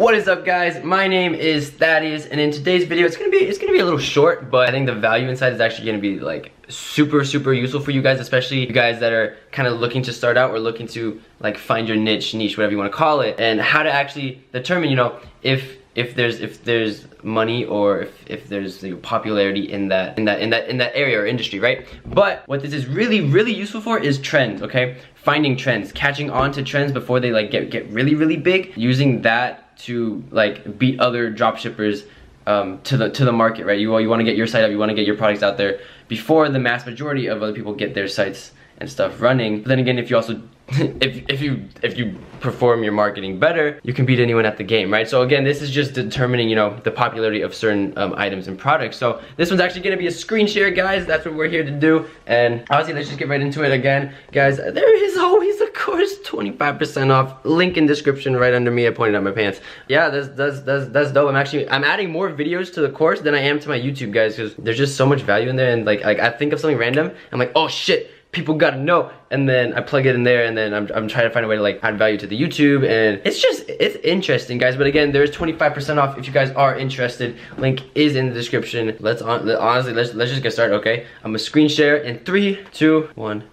What is up, guys? My name is Thaddeus, and in today's video, it's gonna be a little short, but I think the value inside is actually gonna be like super useful for you guys, especially you guys that are kind of looking to start out or looking to like find your niche, whatever you want to call it, and how to actually determine, you know, if there's money or if there's popularity in that area or industry, right? But what this is really useful for is trends, okay? Finding trends, catching on to trends before they like get really big, using that to like beat other dropshippers to the market, right? You want to get your site up, you want to get your products out there before the mass majority of other people get their sites and stuff running. But then again, if you also if you perform your marketing better, you can beat anyone at the game, right? So again, this is just determining, you know, the popularity of certain items and products. So this one's actually gonna be a screen share, guys. That's what we're here to do. And honestly, let's just get right into it. Again, guys, there is always, of course, 25% off. Link in description right under me. I pointed out my pants. Yeah, that's dope. I'm adding more videos to the course than I am to my YouTube, guys, because there's just so much value in there. And like I think of something random, I'm like, oh shit, people gotta know, and then I plug it in there, and then I'm trying to find a way to like add value to the YouTube, and it's interesting, guys. But again, there's 25% off if you guys are interested. Link is in the description. Honestly, let's just get started, okay? I'm gonna screen share in 3, 2, 1.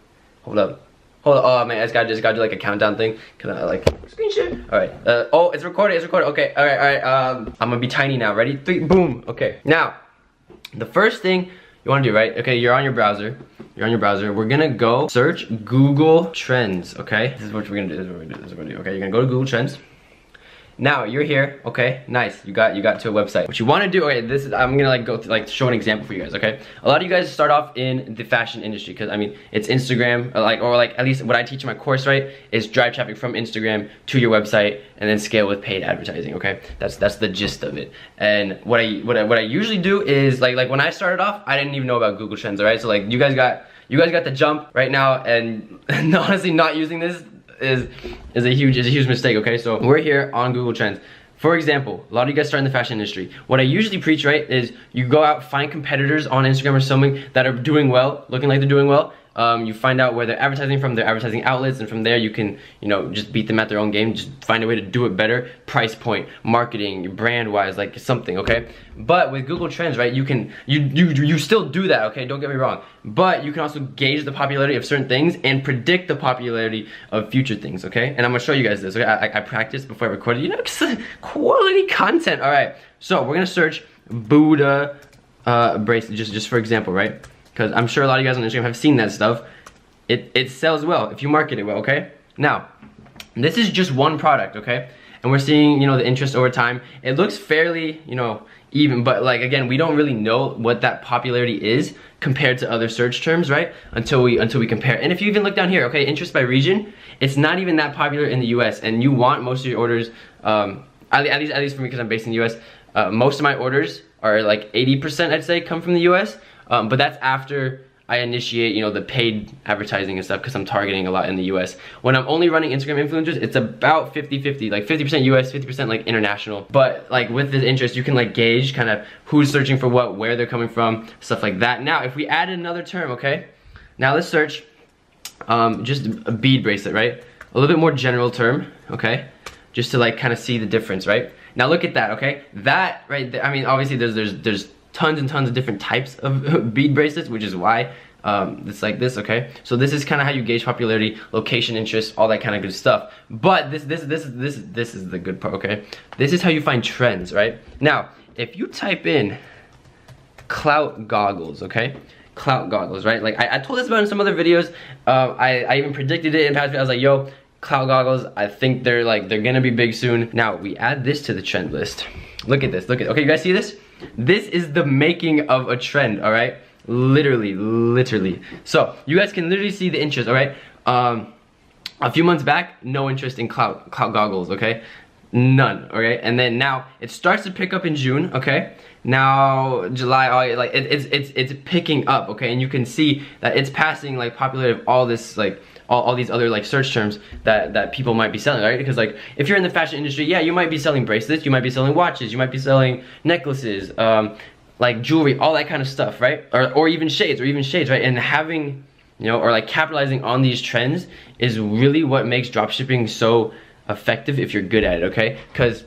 Hold up. Oh man, I just gotta do like a countdown thing. Can I like screen share? All right. Oh, it's recorded. Okay. All right. I'm gonna be tiny now. Ready? 3. Boom. Okay. Now, the first thing you want to do, right? Okay, you're on your browser. We're gonna go search Google Trends, okay? This is what we're gonna do. Okay, you're gonna go to Google Trends. Now you're here, okay? Nice. You got to a website. What you want to do, okay? I'm gonna like go through, like show an example for you guys, okay? A lot of you guys start off in the fashion industry because I mean it's Instagram, or at least what I teach in my course, right? Is drive traffic from Instagram to your website and then scale with paid advertising, okay? That's the gist of it. And what I usually do is like when I started off, I didn't even know about Google Trends, alright? So like you guys got the jump right now, and honestly not using this is a huge mistake, okay? So we're here on Google Trends. For example, a lot of you guys start in the fashion industry. What I usually preach, right, is you go out, find competitors on Instagram or something that are doing well, looking like they're doing well. You find out where they're advertising from, their advertising outlets, and from there you can, you know, just beat them at their own game. Just find a way to do it better. Price point, marketing, brand wise, like something, okay? But with Google Trends, right, you can you still do that, okay? Don't get me wrong. But you can also gauge the popularity of certain things and predict the popularity of future things, okay? And I'm gonna show you guys this. Okay, I practiced before I recorded. You know, quality content. All right. So we're gonna search Buddha bracelet, just for example, right? Because I'm sure a lot of you guys on Instagram have seen that stuff. It sells well if you market it well, okay? Now, this is just one product, okay? And we're seeing, you know, the interest over time. It looks fairly, you know, even, but like again, we don't really know what that popularity is compared to other search terms, right? Until we compare. And if you even look down here, okay, interest by region, it's not even that popular in the US, and you want most of your orders, at least for me, because I'm based in the US, most of my orders are like 80%, I'd say, come from the US. But that's after I initiate, you know, the paid advertising and stuff, because I'm targeting a lot in the US. When I'm only running Instagram influencers, it's about 50-50, like 50% US, 50% like international. But like with this interest, you can like gauge kind of who's searching for what, where they're coming from, stuff like that. Now, if we add another term, okay? Now let's search just a bead bracelet, right? A little bit more general term, okay? Just to like kind of see the difference, right? Now look at that, okay? That right there, I mean, obviously there's tons and tons of different types of bead bracelets, which is why it's like this, okay? So this is kind of how you gauge popularity, location, interest, all that kind of good stuff. But this is the good part, okay? This is how you find trends, right? Now, if you type in clout goggles, okay? Clout goggles, right? Like I told this about in some other videos. I even predicted it in past videos. I was like, yo, clout goggles, I think they're gonna be big soon. Now we add this to the trend list. Look at this, okay, you guys see this? This is the making of a trend, all right? Literally. So you guys can literally see the interest, all right? A few months back, no interest in clout goggles, okay? None, okay? And then now it starts to pick up in June, okay? Now July, August, like it's picking up, okay? And you can see that it's passing like popularity of all this like all these other like search terms that people might be selling, right? Because like if you're in the fashion industry, yeah, you might be selling bracelets, you might be selling watches, you might be selling necklaces, like jewelry, all that kind of stuff, right? Or even shades, right? And having, you know, or like capitalizing on these trends is really what makes dropshipping so effective if you're good at it, okay? Because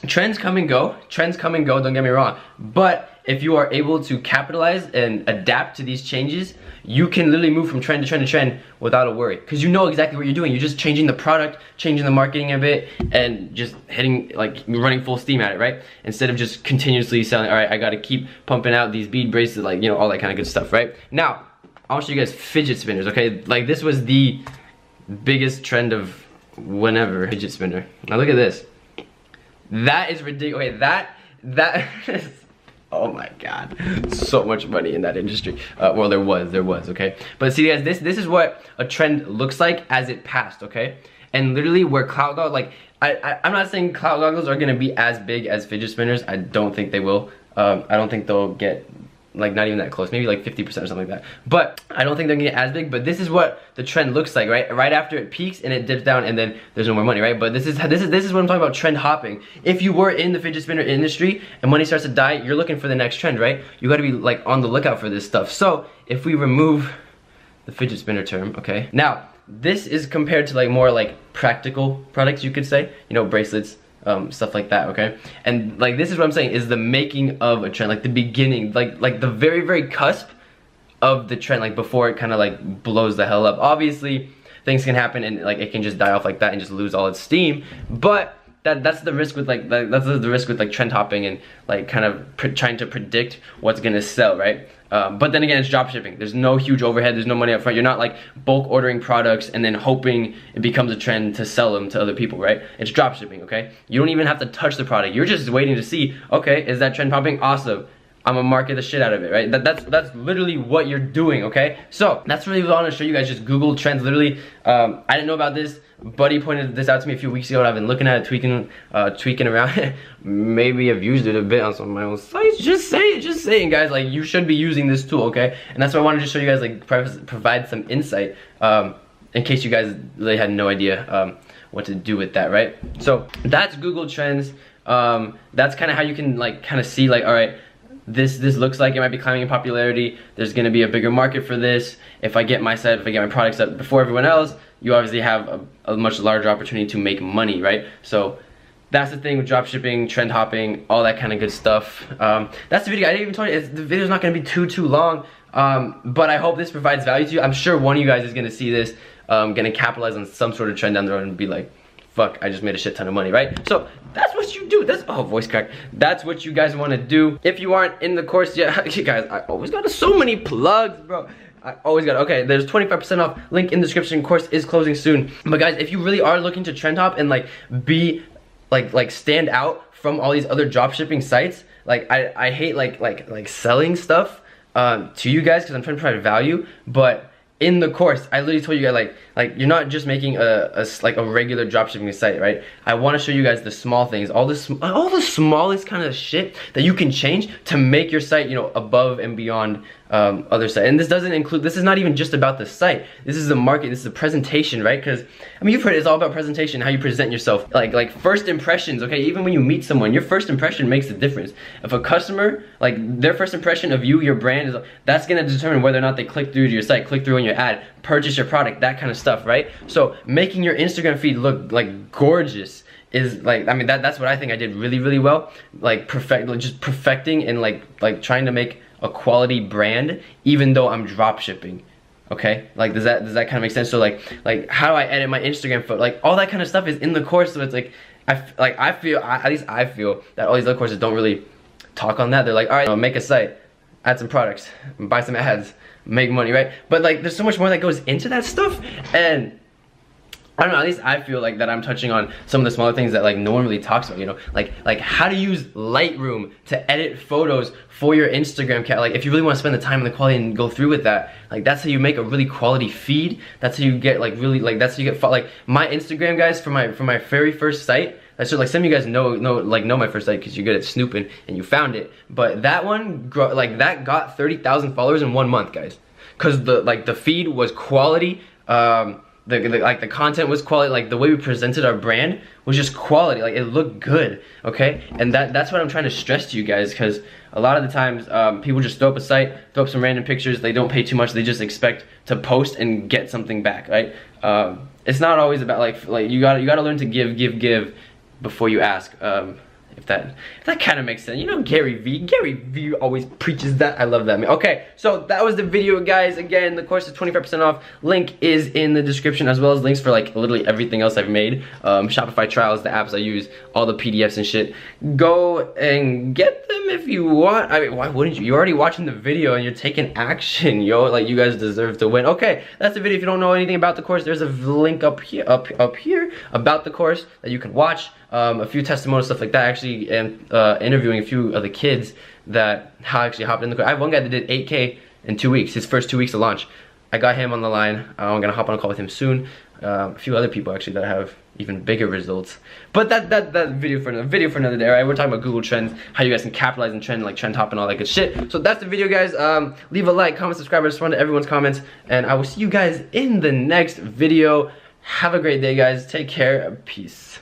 trends come and go, don't get me wrong, but if you are able to capitalize and adapt to these changes, you can literally move from trend to trend to trend without a worry, because you know exactly what you're doing. You're just changing the product, changing the marketing a bit, and just hitting, like, running full steam at it, right? Instead of just continuously selling, all right, I gotta keep pumping out these bead bracelets, like, you know, all that kind of good stuff, right? Now, I'll show you guys fidget spinners, okay? Like, this was the biggest trend of whenever, fidget spinner. Now look at this. That is ridiculous. Okay, that is, oh my god, so much money in that industry. Well, there was, okay? But see guys, this is what a trend looks like as it passed, okay? And literally where clout goggles, like, I'm not saying clout goggles are gonna be as big as fidget spinners. I don't think they will. I don't think they'll get, like, not even that close, maybe like 50% or something like that. But I don't think they're gonna get as big, but this is what the trend looks like, right? Right after it peaks and it dips down and then there's no more money, right? But this is what I'm talking about, trend hopping. If you were in the fidget spinner industry and money starts to die, you're looking for the next trend, right? You gotta be, like, on the lookout for this stuff. So if we remove the fidget spinner term, okay? Now, this is compared to, like, more like practical products, you could say, you know, bracelets, stuff like that, okay? And, like, this is what I'm saying, is the making of a trend, like the beginning, like the very, very cusp of the trend, like before it kind of like blows the hell up. Obviously, things can happen and, like, it can just die off like that and just lose all its steam, but that's the risk with, like, that's the risk with, like, trend hopping and, like, kind of trying to predict what's gonna sell, right? But then again, it's dropshipping. There's no huge overhead, there's no money up front. You're not, like, bulk ordering products and then hoping it becomes a trend to sell them to other people, right? It's dropshipping, okay? You don't even have to touch the product. You're just waiting to see, okay, is that trend popping? Awesome. I'm gonna market the shit out of it, right? That's literally what you're doing, okay? So that's really what I want to show you guys. Just Google trends. Literally, I didn't know about this. Buddy pointed this out to me a few weeks ago, and I've been looking at it, tweaking around it. Maybe I've used it a bit on some of my own sites. Just saying, guys. Like, you should be using this tool, okay? And that's why I wanted to show you guys, like, provide some insight, in case you guys really had no idea what to do with that, right? So that's Google Trends. That's kind of how you can, like, kind of see, like, all right, this looks like it might be climbing in popularity. There's gonna be a bigger market for this. If I get my site, if I get my products up before everyone else, you obviously have a much larger opportunity to make money, right? So that's the thing with dropshipping, trend hopping, all that kind of good stuff. That's the video. I didn't even tell you, the video's not gonna be too long, but I hope this provides value to you. I'm sure one of you guys is gonna see this, gonna capitalize on some sort of trend down the road and be like, fuck, I just made a shit ton of money, right? So that's what you do. That's, oh, voice crack. That's what you guys want to do. If you aren't in the course yet, you guys, I always got so many plugs, bro. I always got, okay, there's 25% off, link in the description. Course is closing soon. But guys, if you really are looking to trend hop and, like, be, like stand out from all these other dropshipping sites, like, I hate like selling stuff to you guys, because I'm trying to provide value, but in the course, I literally told you guys, like you're not just making a regular dropshipping site, right? I want to show you guys the small things, all the smallest kind of shit that you can change to make your site, you know, above and beyond other sites. And this doesn't include, this is not even just about the site. This is the market, this is the presentation, right? Because, I mean, you've heard it's all about presentation, how you present yourself. Like first impressions, okay? Even when you meet someone, your first impression makes a difference. If a customer, like, their first impression of you, your brand, is, that's gonna determine whether or not they click through to your site, click through on your ad, purchase your product, that kind of stuff, right? So making your Instagram feed look, like, gorgeous is, like, I mean, that's what I think I did really well. Like, just perfecting and like trying to make a quality brand, even though I'm drop shipping. Okay, like, does that kind of make sense? So like how do I edit my Instagram photo, like, all that kind of stuff is in the course. So it's like, I feel at least I feel that all these other courses don't really talk on that. They're like, all right, make a site, add some products, buy some ads, make money, right? But, like, there's so much more that goes into that stuff, and I don't know, at least I feel like that I'm touching on some of the smaller things that, like, no one really talks about, you know? Like how to use Lightroom to edit photos for your Instagram account. Like, if you really want to spend the time and the quality and go through with that, like, that's how you make a really quality feed. That's how you get, like, really, like, that's how you get, like, my Instagram, guys, for my very first site, that's just, like, some of you guys know my first site because you're good at snooping and you found it. But that one, like, that got 30,000 followers in 1 month, guys. Because the feed was quality, the content was quality, like, the way we presented our brand was just quality, like, it looked good, okay? And that's what I'm trying to stress to you guys, because a lot of the times people just throw up a site, throw up some random pictures, they don't pay too much, they just expect to post and get something back, right? It's not always about, like you gotta learn to give before you ask. if that kind of makes sense. You know, Gary V always preaches that. I love that, man. Okay, so that was the video, guys. Again, the course is 25% off. Link is in the description, as well as links for like literally everything else I've made. Shopify trials, the apps I use, all the PDFs and shit. Go and get them if you want. I mean, why wouldn't you? You're already watching the video and you're taking action, yo. Like, you guys deserve to win. Okay, that's the video. If you don't know anything about the course, there's a link up here about the course that you can watch. A few testimonials, stuff like that. I actually am interviewing a few of the kids that actually hopped in the course. I have one guy that did 8K in 2 weeks, his first 2 weeks of launch. I got him on the line. I'm gonna hop on a call with him soon. A few other people actually that have even bigger results. But that video for another day. All right, we're talking about Google Trends, how you guys can capitalize on trend, like trend hop and all that good shit. So that's the video, guys. Leave a like, comment, subscribe. I respond to everyone's comments, and I will see you guys in the next video. Have a great day, guys. Take care. Peace.